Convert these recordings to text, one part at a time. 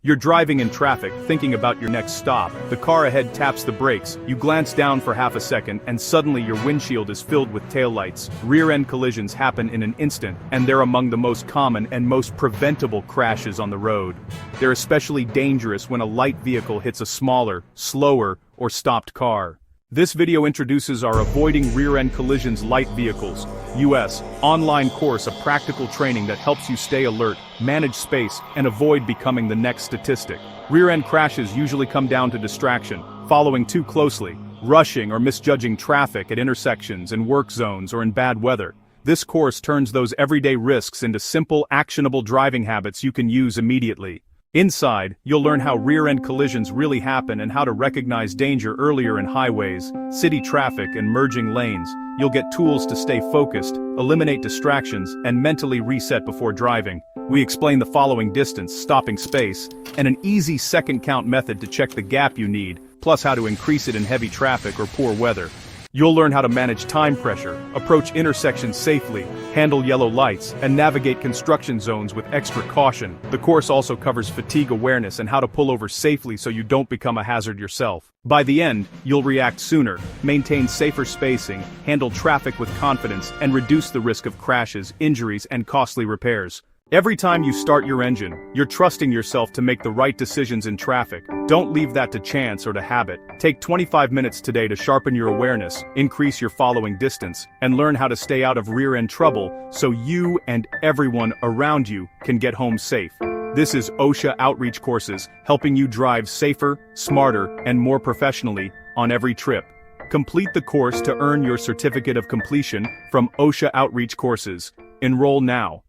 You're driving in traffic, thinking about your next stop. The car ahead taps the brakes, you glance down for half a second, and suddenly your windshield is filled with taillights. Rear-end collisions happen in an instant, and they're among the most common and most preventable crashes on the road. They're especially dangerous when a light vehicle hits a smaller, slower, or stopped car. This video introduces our Avoiding Rear-End Collisions Light Vehicles, U.S. online course of practical training that helps you stay alert, manage space, and avoid becoming the next statistic. Rear-end crashes usually come down to distraction, following too closely, rushing or misjudging traffic at intersections, in work zones, or in bad weather. This course turns those everyday risks into simple, actionable driving habits you can use immediately. Inside, you'll learn how rear-end collisions really happen and how to recognize danger earlier in highways, city traffic, and merging lanes. You'll get tools to stay focused, eliminate distractions, and mentally reset before driving. We explain the following: distance, stopping space, and an easy second count method to check the gap you need, plus how to increase it in heavy traffic or poor weather. You'll learn how to manage time pressure, approach intersections safely, handle yellow lights, and navigate construction zones with extra caution. The course also covers fatigue awareness and how to pull over safely so you don't become a hazard yourself. By the end, you'll react sooner, maintain safer spacing, handle traffic with confidence, and reduce the risk of crashes, injuries, and costly repairs. Every time you start your engine, you're trusting yourself to make the right decisions in traffic. Don't leave that to chance or to habit. Take 25 minutes today to sharpen your awareness, increase your following distance, and learn how to stay out of rear-end trouble so you and everyone around you can get home safe. This is OSHA Outreach Courses, helping you drive safer, smarter, and more professionally on every trip. Complete the course to earn your certificate of completion from OSHA Outreach Courses. Enroll now.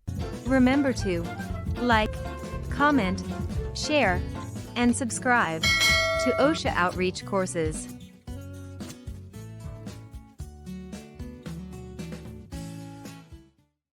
Remember to like, comment, share, and subscribe to OSHA Outreach Courses.